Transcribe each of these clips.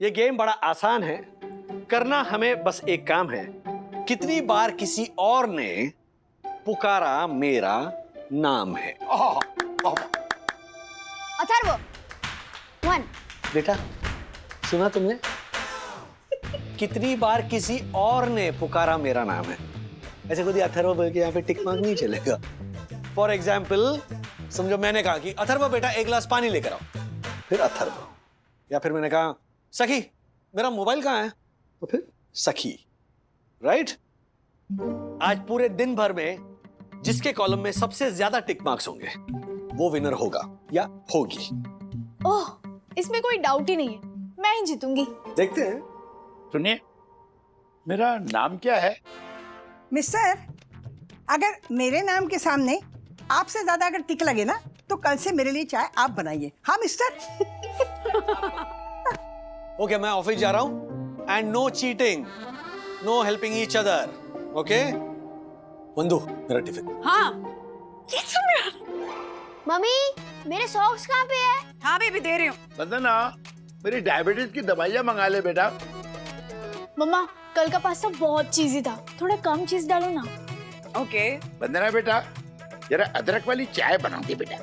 ये गेम बड़ा आसान है, करना हमें बस एक काम है। कितनी बार किसी और ने पुकारा मेरा नाम है। अथर्व 1। बेटा सुना तुमने? कितनी बार किसी और ने पुकारा मेरा नाम है। ऐसे खुद ही अथर्व बोल के यहाँ पे टिक मार्क नहीं चलेगा। फॉर एग्जाम्पल समझो मैंने कहा कि अथर्व बेटा एक गिलास पानी लेकर आओ, फिर अथर्व। या फिर मैंने कहा सखी मेरा मोबाइल कहाँ है, तो फिर सखी। राइट? आज पूरे दिन भर में जिसके कॉलम में सबसे ज्यादा टिक मार्क्स होंगे वो विनर होगा या होगी। ओह, इसमें कोई डाउट ही नहीं है, मैं ही जीतूंगी। देखते हैं। सुनिए, मेरा नाम क्या है? मिस्टर, अगर मेरे नाम के सामने आपसे ज्यादा अगर टिक लगे ना तो कल से मेरे लिए चाय आप बनाइए। हाँ मिस्टर। ओके, मैं ऑफिस जा रहा हूं and no cheating, no helping each other. Okay Vandu, मेरा टिफिन। हाँ। मम्मी मेरे सॉक्स कहाँ पे है? हाँ बेबी दे रही हूँ। वंदना, मेरी डायबिटीज की दवाइयाँ मंगा ले बेटा। मम्मा कल का पास्ता बहुत चीजी था, थोड़ा कम चीज डालो ना। ओके। वंदना बेटा, जरा अदरक वाली चाय बना दे बेटा।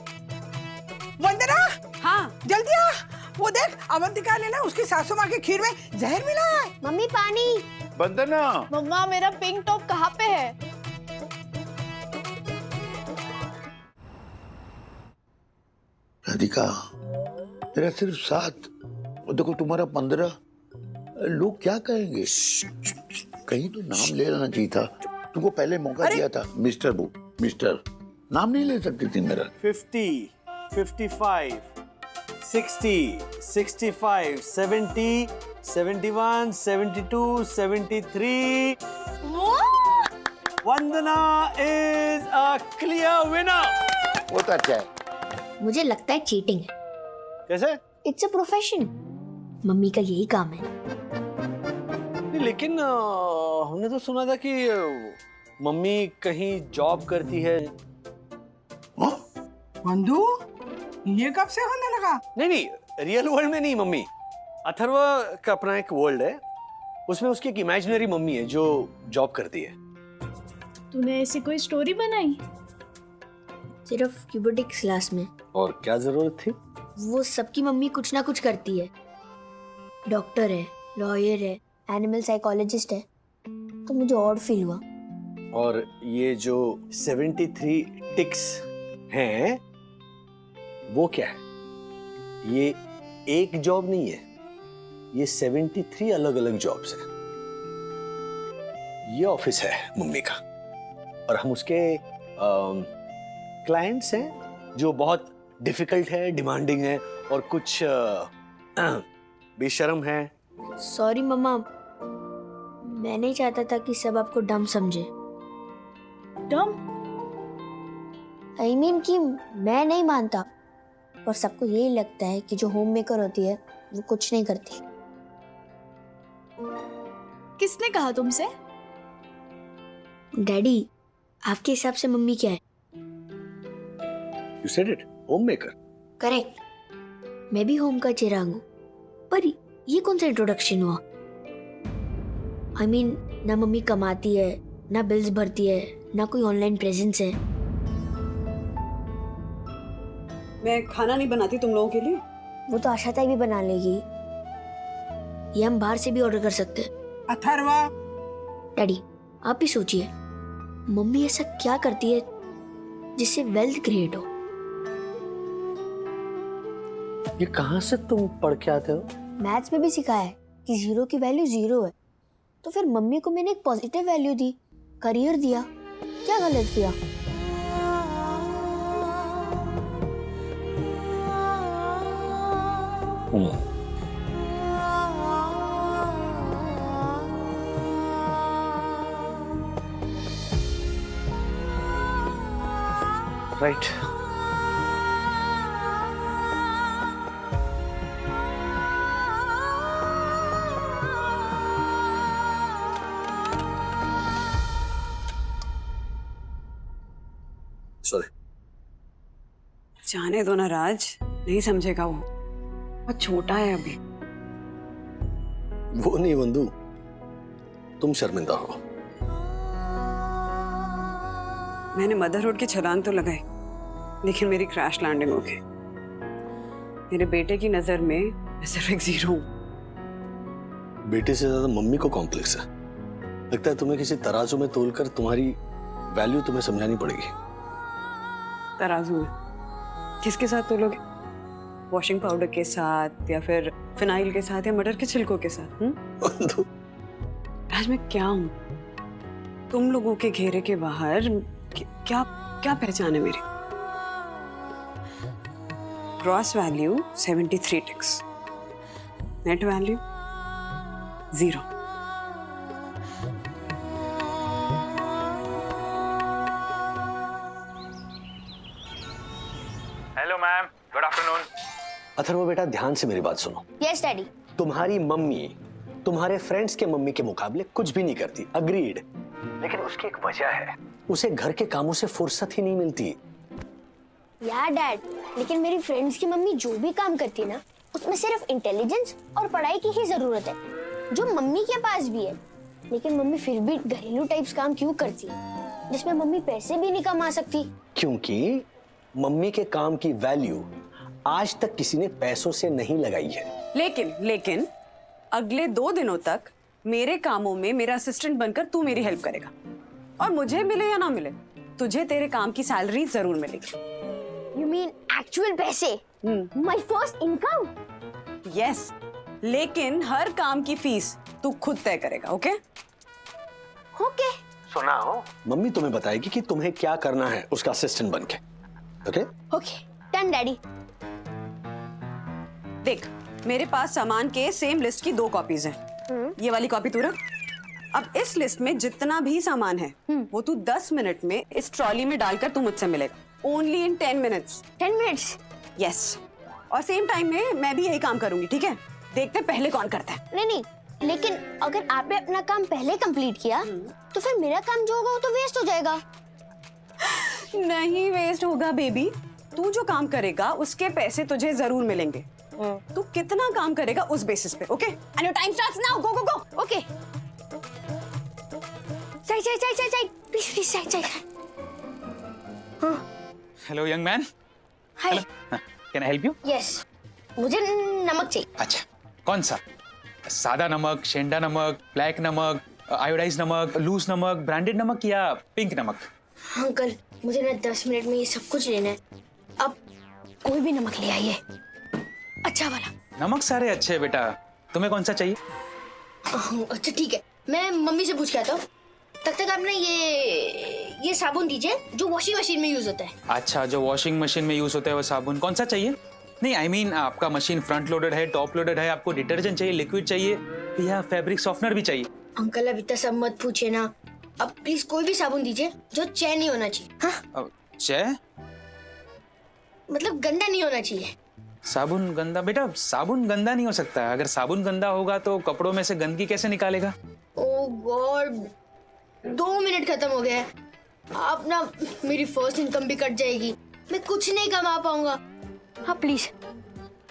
वंदना, हाँ। जल्दी आ, वो देख अवंतिका ने ना उसकी सासू माँ के खीर में जहर मिला है। मम्मी पानी। वंदना, मम्मा मेरा पिंक टॉप कहाँ पे है? राधिका, मेरा सिर्फ 7 और देखो तुम्हारा 15। लोग क्या कहेंगे? कहीं तो नाम ले लेना चाहिए था, तुमको पहले मौका दिया था। मिस्टर मिस्टर नाम नहीं ले सकती थी मेरा। 50, 55, 60, 65, 70, 71, 72, 73. Vandana is a clear winner. वो तो अच्छा है। मुझे लगता है चीटिंग है। कैसे? इट्स अ प्रोफेशन, मम्मी का यही काम है। नहीं, लेकिन हमने तो सुना था कि मम्मी कहीं जॉब करती है। वंदू, ये कब से होने लगा? नहीं, रियल वर्ल्ड में नहीं मम्मी। अथर्व का अपना एक वर्ल्ड है, उसमें उसकी एक इमेजिनरी मम्मी है जो जॉब करती है। तूने ऐसी कोई स्टोरी बनाई? सिर्फ क्यूबोटिक्स क्लास में। और क्या जरूरत थी? वो सबकी मम्मी कुछ ना कुछ करती है। डॉक्टर है, लॉयर है, एनिमल साइकोलॉजिस्ट है, तो मुझे और फील हुआ। और ये जो 73 टिक्स हैं वो क्या है? ये एक जॉब नहीं है, ये 73 अलग अलग जॉब्स हैं। ये ऑफिस है मम्मी का और हम उसके क्लाइंट्स हैं जो बहुत डिफिकल्ट है, डिमांडिंग है और कुछ बेशर्म है। सॉरी मम्मा, मैं नहीं चाहता था कि सब आपको डम समझे। डम? आई मीन कि मैं नहीं मानता, पर सबको यही लगता है कि जो होम मेकर होती है वो कुछ नहीं करती। किसने कहा तुमसे? डैडी, आपके हिसाब से मम्मी क्या है? You said it, home maker. Correct, मैं भी होम का चिराग हूँ, पर ये कौन सा इंट्रोडक्शन हुआ? आई मीन, ना मम्मी कमाती है, ना बिल्स भरती है, ना कोई ऑनलाइन प्रेजेंस है। मैं खाना नहीं बनाती तुम लोगों के लिए। वो तो आशा ताई भी बना लेगी, ये हम बाहर से भी ऑर्डर कर सकते हैं। अथर्वा, डैडी आप ही सोचिए, मम्मी ऐसा क्या करती है जिससे वेल्थ क्रिएट हो? ये कहाँ से तुम पढ़ के आते हो? मैथ्स में भी सिखाया है कि 0 की वैल्यू 0 है, तो फिर मम्मी को मैंने एक पॉजिटिव वैल्यू दी, करियर दिया, क्या गलत किया? राइट। सॉरी। जाने दो ना राज, नहीं समझेगा वो, बहुत छोटा है अभी। वो नहीं बंधु, तुम शर्मिंदा हो। मैंने मदरहुड की छलांग तो लगाई, लेकिन मेरी क्रैश लैंडिंग हो गई। मेरे बेटे की नजर में मैं सिर्फ एक जीरो हूँ। बेटे से ज्यादा मम्मी को कॉम्प्लेक्स है। लगता है तुम्हें किसी तराजू में तोलकर तुम्हारी वैल्यू तुम्हें समझानी पड़ेगी। तराजू में किसके साथ तोलोगे? वॉशिंग पाउडर के साथ, या फिर फिनाइल के साथ, या मटर के छिलकों के साथ? बंधु, आज मैं क्या हूँ तुम लोगों के घेरे के बाहर? क्या क्या पहचान है मेरी? Gross value 73 ticks, net value 0। Hello ma'am, good afternoon. Atharva बेटा ध्यान से मेरी बात सुनो। Yes daddy. तुम्हारी मम्मी तुम्हारे फ्रेंड्स के मम्मी के मुकाबले कुछ भी नहीं करती, अग्रीड। लेकिन उसकी एक वजह है, उसे घर के कामों से फुर्सत ही नहीं मिलती। यार डैड, लेकिन मेरी फ्रेंड्स की मम्मी जो भी काम करती है ना, उसमें सिर्फ इंटेलिजेंस और पढ़ाई की ही जरूरत है, जो मम्मी के पास भी है। लेकिन मम्मी फिर भी घरेलू टाइप्स काम क्यों करती है, जिसमें मम्मी पैसे भी नहीं कमा सकती? क्योंकि मम्मी के काम की वैल्यू आज तक किसी ने पैसों से नहीं लगाई है। लेकिन अगले 2 दिनों तक मेरे कामों में मेरा असिस्टेंट बनकर तू मेरी हेल्प करेगा, और मुझे मिले या ना मिले, तुझे तेरे काम की सैलरी जरूर मिलेगी। यू मीन एक्चुअल पैसे? My first income? यस, लेकिन हर काम की फीस तू खुद तय करेगा। ओके? ओके। सुनाओ। मम्मी तुम्हें बताएगी कि तुम्हें क्या करना है उसका असिस्टेंट बनके। ओके? Okay, done daddy. देख, मेरे पास सामान के सेम लिस्ट की 2 कॉपीज हैं। ये वाली कॉपी तू रख। अब इस लिस्ट में जितना भी सामान है वो तू 10 मिनट में इस ट्रॉली में डालकर तू मुझसे मिलेगा। Only in 10 minutes. 10 minutes? Yes, और सेम टाइम में मैं भी यही काम करूंगी, ठीक है? देखते पहले कौन करता है। नहीं, लेकिन अगर आपने अपना काम पहले कंप्लीट किया तो फिर मेरा काम जो होगा वो तो वेस्ट हो जाएगा। नहीं वेस्ट होगा बेबी, तू जो काम करेगा उसके पैसे तुझे जरूर मिलेंगे। तू कितना काम करेगा उस बेसिस पे। Okay? And your time starts now. Go go go. Okay. चाय प्लीज चाय। Hello young man. Hi. Can I help you? Yes, मुझे नमक चाहिए। अच्छा, कौन सा? सादा नमक, शेंडा नमक, ब्लैक नमक, आयोडाइज नमक, लूज नमक, ब्रांडेड नमक या पिंक नमक? अंकल, मुझे ना 10 मिनट में ये सब कुछ लेना है। अब कोई भी नमक ले आइए, अच्छा वाला। नमक सारे अच्छे हैं बेटा, तुम्हें कौन सा चाहिए? अच्छा ठीक है, मैं मम्मी से पूछ के आता हूँ। तब तक आप ना ये साबुन दीजिए जो वॉशिंग मशीन में यूज होता है। अच्छा, जो वॉशिंग मशीन में यूज होता है वो साबुन कौन सा चाहिए? नहीं, आई मीन आपका मशीन फ्रंट लोडेड है, टॉप लोडेड है, आपको डिटर्जेंट चाहिए, लिक्विड चाहिए, या फैब्रिक सॉफ्टनर भी चाहिए? अंकल अब इतना सब मत पूछिए ना, अब प्लीज कोई भी साबुन दीजिए जो चैन नहीं होना चाहिए। हाँ, चै मतलब गंदा नहीं होना चाहिए। साबुन गंदा? बेटा साबुन गंदा नहीं हो सकता। अगर साबुन गंदा होगा तो कपड़ों में से गंदगी कैसे निकालेगा? ओह गॉड, 2 मिनट खत्म हो गए। आप ना मेरी फर्स्ट इनकम भी कट जाएगी, मैं कुछ नहीं कमा पाऊंगा। हाँ प्लीज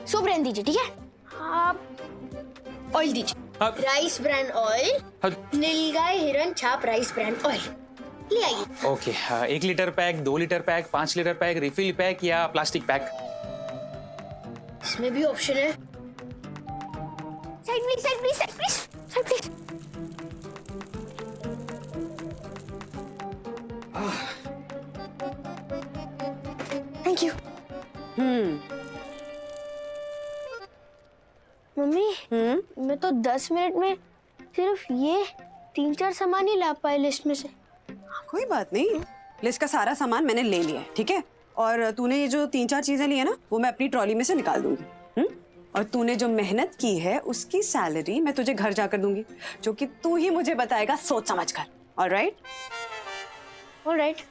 सोप रहने दीजिए, ठीक है? आप ऑयल दीजिए, राइस ब्रांड ऑयल, नीलगाय हिरन छाप राइस ब्रांड ऑयल ले आइए। Okay, 1 litre pack, 2 litre pack, 5 litre pack, refill pack या प्लास्टिक पैक? इसमें भी ऑप्शन है। Side please. Thank you. Mummy, मैं तो 10 मिनट में सिर्फ ये 3-4 सामान ही ला पाए लिस्ट में से। कोई बात नहीं, लिस्ट का सारा सामान मैंने ले लिया है, ठीक है? और तूने ये जो 3-4 चीजें ली है ना, वो मैं अपनी ट्रॉली में से निकाल दूंगी। और तूने जो मेहनत की है उसकी सैलरी मैं तुझे घर जाकर दूंगी, जो कि तू ही मुझे बताएगा सोच समझ कर। ऑलराइट? ऑलराइट।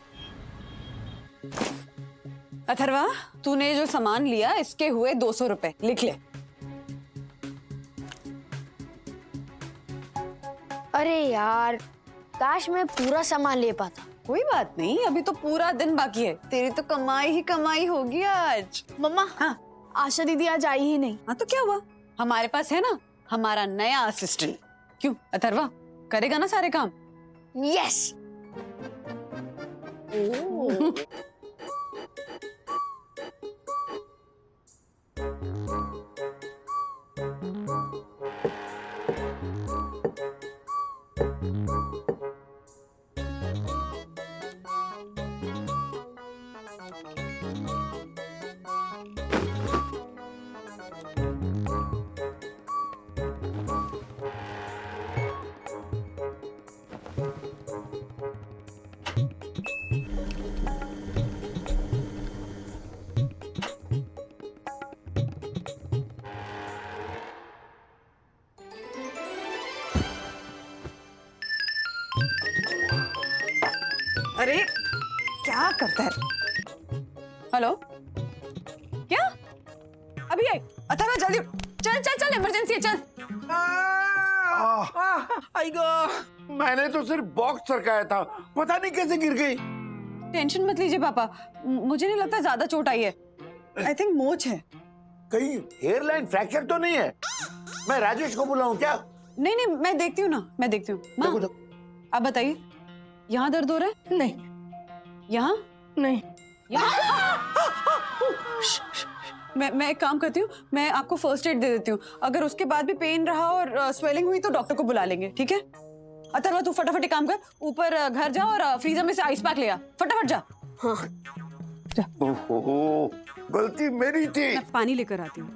अथर्वा, तूने जो सामान लिया इसके हुए 200 रुपए, लिख ले। अरे यार, काश मैं पूरा सामान ले पाता। कोई बात नहीं, अभी तो पूरा दिन बाकी है, तेरी तो कमाई ही कमाई होगी आज। मम्मा, हाँ आशा दीदी आज आई ही नहीं। हाँ, तो क्या हुआ? हमारे पास है ना हमारा नया असिस्टेंट। क्यों अथर्वा, करेगा ना सारे काम? यस। अरे क्या करता है? हेलो, क्या? अभी आई? अथर्वा जल्दी चल चल चल, इमरजेंसी है, चल। मैंने तो सिर्फ बॉक्स सरकाया था, पता नहीं कैसे गिर गई। टेंशन मत लीजिए पापा, मुझे नहीं लगता ज्यादा चोट आई है। आई थिंक मोच है। कहीं हेयर लाइन फ्रैक्चर तो नहीं है? मैं राजेश को बुलाऊं क्या? नहीं नहीं, मैं देखती हूँ ना, मैं देखती हूँ। माँ, देखो, देखो। आप बताइए, यहाँ दर्द हो रहा है? नहीं यहाँ? नहीं। मैं एक काम करती हूँ, मैं आपको फर्स्ट एड दे देती हूँ। अगर उसके बाद भी पेन रहा और स्वेलिंग हुई तो डॉक्टर को बुला लेंगे, ठीक है? अथर्वा तू फटाफट एक काम कर, ऊपर घर जा और फ्रीजर में से आइस पैक ले आ, फटाफट जा। हाँ। ओहो, गलती मेरी थी। मैं पानी लेकर आती हूँ।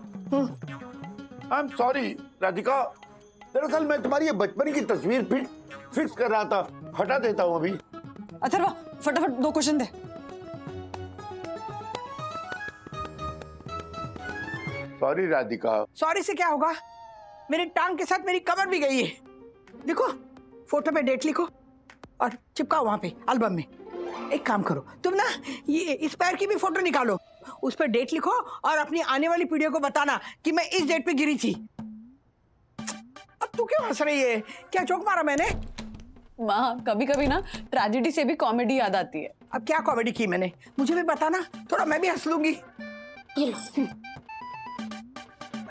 आई एम सॉरी राधिका, दरअसल मैं तुम्हारी ये बचपन की तस्वीर फिक्स कर रहा था, हटा देता हूँ अभी। अथर्वा फटाफट 2 क्वेश्चन दे। सॉरी राधिका। सॉरी से क्या होगा? मेरी टांग के साथ मेरी कमर भी गई है। देखो, फोटो पे डेट लिखो और चिपकाओ वहां पे एल्बम में। एक काम करो, तुम ना ये इस पैर की भी फोटो निकालो, उस पर डेट लिखो और अपनी आने वाली पीढ़ियों को बताना कि मैं इस डेट पे गिरी थी। अब तू क्यों हंस रही है? क्या जोक मारा मैंने? माँ, कभी कभी ना ट्रेजेडी से भी कॉमेडी याद आती है। अब क्या कॉमेडी की मैंने? मुझे भी बताना, थोड़ा मैं भी हंस लूंगी। ये लो।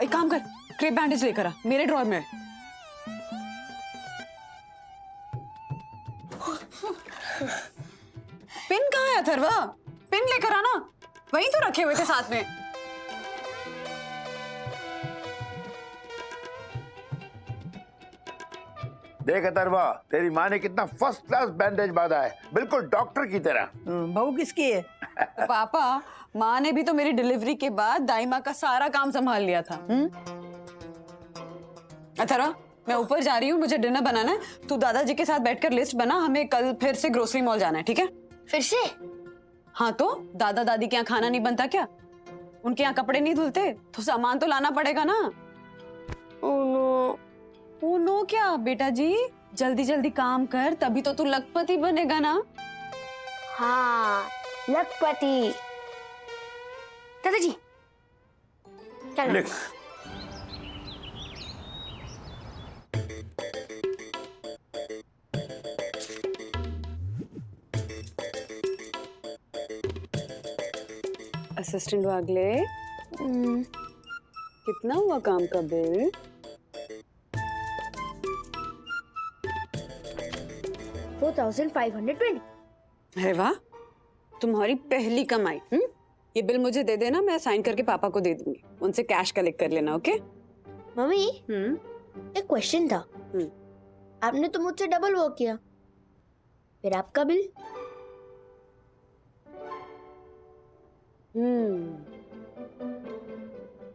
एक काम कर, क्रेप बैंडेज लेकर आ, मेरे ड्रॉर में है। पिन कहाँ है अथर्वा? पिन लेकर आना, वहीं तो रखे हुए थे साथ में। देख अथर्वा, तेरी माँ ने कितना फर्स्ट क्लास बैंडेज बांधा है, बिल्कुल डॉक्टर की तरह। बहू किसकी है? पापा, माँ ने भी तो मेरी डिलीवरी के बाद दाई माँ का सारा काम संभाल लिया था। अथर्वा, मैं ऊपर जा रही हूँ, मुझे डिनर बनाना है। तू दादाजी के साथ बैठकर लिस्ट बना, हमें कल फिर से ग्रोसरी मॉल जाना है, ठीक है? फिर से? हाँ तो दादा दादी के यहाँ खाना नहीं बनता क्या? उनके यहाँ कपड़े नहीं धुलते तो सामान तो लाना पड़ेगा ना। ओ नो क्या बेटा जी, जल्दी जल्दी काम कर, तभी तो तू लखपति बनेगा ना। हाँ, लखपति। दादाजी चलो। लिख। असिस्टेंट वागले, कितना हुआ काम का बिल? $4,520। अरे वाह, तुम्हारी पहली कमाई। ये बिल मुझे दे देना, मैं साइन करके पापा को दे दूंगी, उनसे कैश कलेक्ट कर लेना, ओके? मम्मी, एक क्वेश्चन था। आपने तो मुझसे डबल वर्क किया, फिर आपका बिल?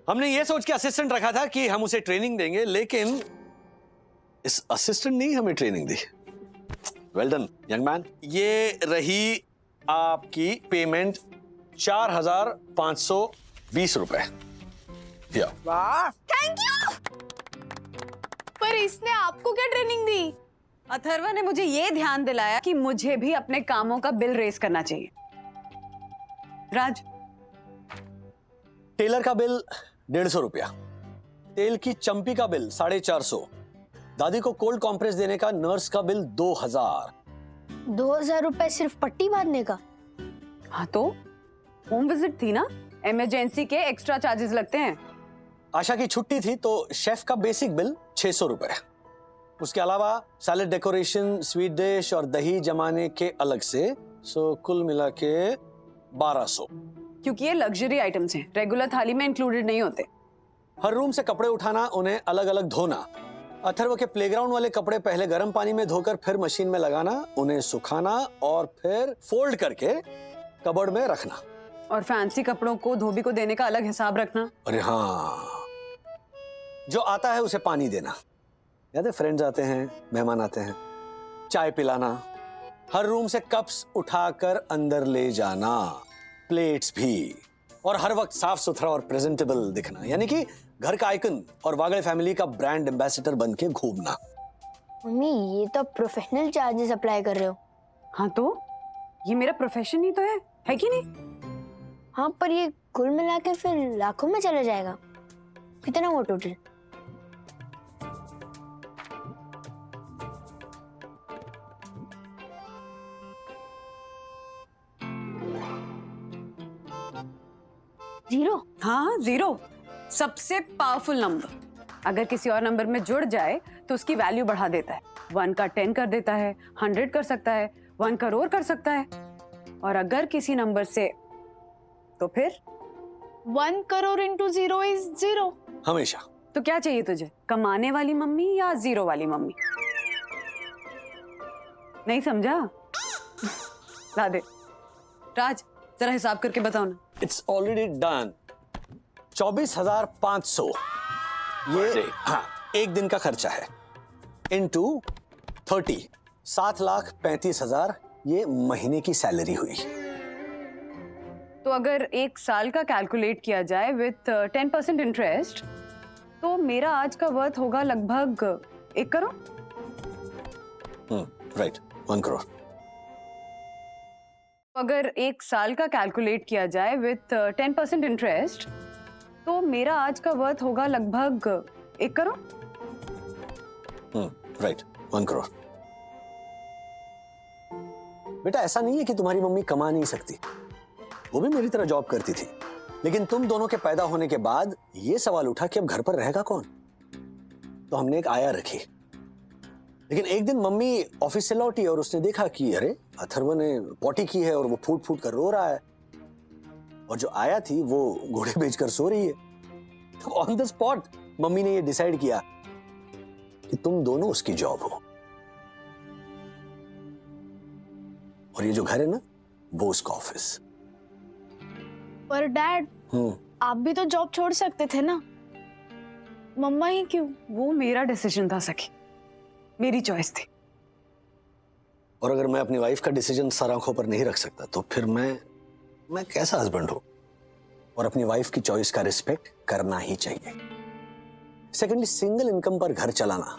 हमने ये सोच के असिस्टेंट रखा था कि हम उसे ट्रेनिंग देंगे, लेकिन इस असिस्टेंट ने ही हमें ट्रेनिंग दी। Well done young man. ये रही आपकी पेमेंट, 4,520 रुपए। वाह, थैंक यू। पर इसने आपको क्या ट्रेनिंग दी? अथर्वा ने मुझे ये ध्यान दिलाया कि मुझे भी अपने कामों का बिल रेस करना चाहिए। राज, टेलर का बिल 150 रुपया, तेल की चंपी का बिल 450, दादी को कोल्ड कॉम्प्रेस देने का नर्स का बिल 2000। 2000 रुपए सिर्फ पट्टी बांधने का? हाँ तो होम विजिट थी ना, इमरजेंसी के एक्स्ट्रा चार्जेस लगते हैं। आशा की छुट्टी थी तो शेफ का बेसिक बिल 600 रुपए। उसके अलावा सैलेड डेकोरेशन, स्वीट डिश और दही जमाने के अलग से, सो कुल मिला के 1200। क्योंकि ये लग्जरी आइटम्स हैं, रेगुलर थाली में इंक्लूडेड नहीं होते। हर रूम से कपड़े उठाना, उन्हें अलग अलग धोना, अथर्व के प्लेग्राउंड वाले कपड़े पहले गर्म पानी में धोकर फिर मशीन में लगाना, उन्हें सुखाना और फिर फोल्ड करके कबर्ड में रखना। और फैंसी कपड़ों को धोबी को देने का अलग हिसाब रखना। अरे हाँ, जो आता है उसे पानी देना। याद है, फ्रेंड्स आते हैं, मेहमान आते हैं, चाय पिलाना, हर रूम से कप्स उठाकर अंदर ले जाना, प्लेट्स भी, और हर वक्त साफ सुथरा और प्रेजेंटेबल दिखना, यानी कि घर का आइकन और वागड़े फैमिली का ब्रांड एम्बेसडर बन के घूमना। मम्मी ये तो प्रोफेशनल चार्जेस अप्लाई कर रहे हो। हाँ तो ये मेरा प्रोफेशन ही तो है कि नहीं? हाँ पर ये कुल मिला के फिर लाखों में चला जाएगा। कितना हुआ टोटल? जीरो? हाँ, जीरो सबसे पावरफुल नंबर। अगर किसी और नंबर में जुड़ जाए तो उसकी वैल्यू बढ़ा देता है। 1 का 10 कर देता है, 100 कर सकता है, 1 करोड़ कर सकता है। और अगर किसी नंबर से, तो फिर 1 करोड़ into 0 is 0। हमेशा। तो क्या चाहिए तुझे, कमाने वाली मम्मी या जीरो वाली मम्मी? नहीं समझा? ला दे। राज जरा हिसाब करके बताओ ना। It's already done. 24,500 ये हाँ एक दिन का खर्चा है, इनटू 30 7,35,000 ये महीने की सैलरी हुई। तो अगर 1 साल का कैलकुलेट किया जाए विथ 10% इंटरेस्ट, तो मेरा आज का वर्थ होगा लगभग 1 करोड़। राइट, 1 करोड़। अगर 1 साल का कैलकुलेट किया जाए विथ 10% इंटरेस्ट, तो मेरा आज का वर्थ होगा लगभग 1 करोड़। राइट, 1 करोड़। बेटा ऐसा नहीं है कि तुम्हारी मम्मी कमा नहीं सकती, वो भी मेरी तरह जॉब करती थी, लेकिन तुम दोनों के पैदा होने के बाद ये सवाल उठा कि अब घर पर रहेगा कौन, तो हमने एक आया रखी। लेकिन एक दिन मम्मी ऑफिस से लौटी और उसने देखा कि अरे अथर्व ने पॉटी की है और वो फूट फूट कर रो रहा है, और जो आया थी वो घोड़े बेचकर सो रही है। तो ऑन द स्पॉट मम्मी ने ये डिसाइड किया कि तुम दोनों उसकी जॉब हो, और ये जो घर है ना वो उसका ऑफिस। पर डैड, आप भी तो जॉब छोड़ सकते थे ना, मम्मा ही क्यों? वो मेरा डिसीजन था सखी, मेरी चॉइस थी। और अगर मैं अपनी वाइफ का डिसीजन सर आंखों पर नहीं रख सकता तो फिर मैं कैसा हस्बैंड हूं? और अपनी वाइफ की चॉइस का रिस्पेक्ट करना ही चाहिए। सेकेंडली, सिंगल इनकम पर घर चलाना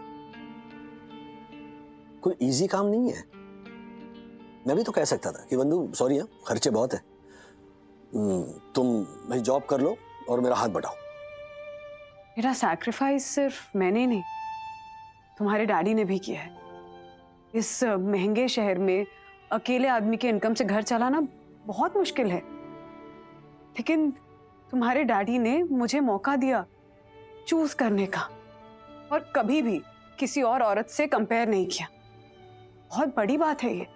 कोई इजी काम नहीं है। मैं भी तो कह सकता था कि बंधु सॉरी है, खर्चे बहुत है, तुम भाई जॉब कर लो और मेरा हाथ बढ़ाओ। मेरा सैक्रिफाइस सिर्फ मैंने नहीं, तुम्हारे डैडी ने भी किया है। इस महंगे शहर में अकेले आदमी के इनकम से घर चलाना बहुत मुश्किल है, लेकिन तुम्हारे डैडी ने मुझे मौका दिया चूज करने का, और कभी भी किसी और औरत से कंपेयर नहीं किया। बहुत बड़ी बात है ये।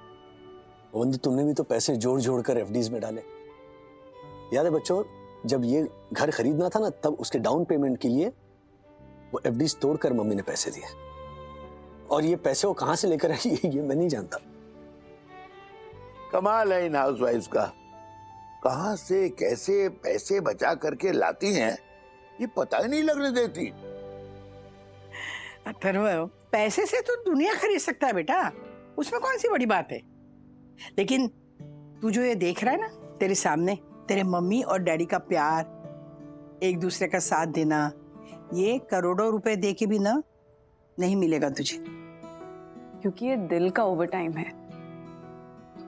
बंधु, तुमने भी तो पैसे जोड़ जोड़ कर एफडीज में डाले। याद है बच्चों, जब ये घर खरीदना था ना, तब उसके डाउन पेमेंट के लिए वो एफडीज तोड़कर मम्मी ने पैसे दिए, और ये पैसे वो कहां से लेकर आई ये मैं नहीं जानता। कमाल है इन हाउसवाइफ्स का, कहां से कैसे पैसे बचा करके लाती हैं ये पता ही नहीं लगने देती। अथर्व, पैसे से तो दुनिया खरीद सकता है बेटा, उसमें कौन सी बड़ी बात है। लेकिन तू जो ये देख रहा है ना तेरे सामने, तेरे मम्मी और डैडी का प्यार, एक दूसरे का साथ देना, ये करोड़ों रुपए दे के भी ना नहीं मिलेगा तुझे, क्योंकि ये दिल का ओवरटाइम है।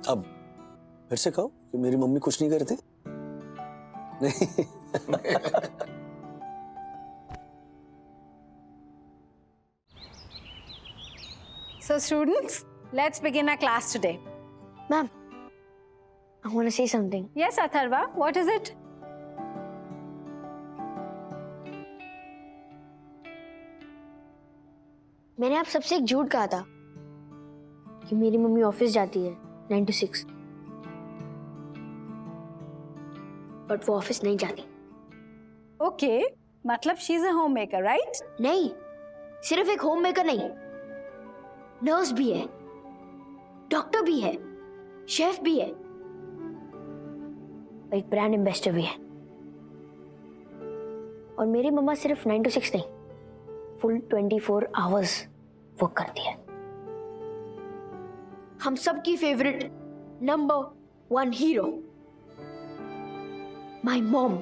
अब फिर से कहो कि मेरी मम्मी कुछ नहीं करती। नहीं So students, let's begin our class today. Ma'am, I want to say something. Yes, Atharva, what is it? मैंने आप सबसे एक झूठ कहा था कि मेरी मम्मी ऑफिस जाती है 9 to 6, बट वो ऑफिस नहीं जाती। Okay, मतलब she is a homemaker, right? नहीं, सिर्फ एक होम मेकर नहीं, नर्स भी है, डॉक्टर भी है, शेफ भी है, एक ब्रांड एम्बेसडर भी है। और मेरी मम्मा सिर्फ 9 to 6 नहीं, फुल 24 आवर्स वर्क करती है। हम सबकी favourite number 1 hero, my mom.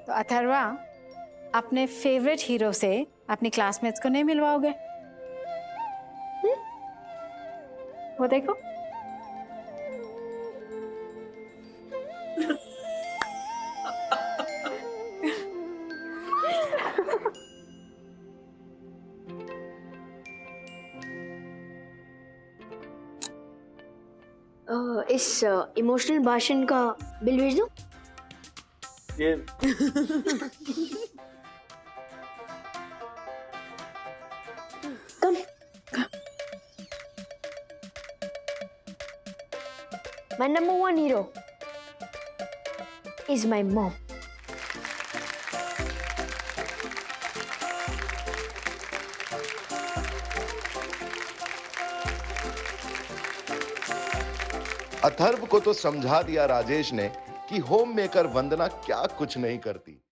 तो अथर्वा, अपने फेवरेट हीरो से अपनी क्लासमेट्स को नहीं मिलवाओगे? वो देखो। इस इमोशनल भाषण का बिल भेज दो। ये कम। My number 1 hero is my mom. Atharva को तो समझा दिया राजेश ने कि होम मेकर वंदना क्या कुछ नहीं करती।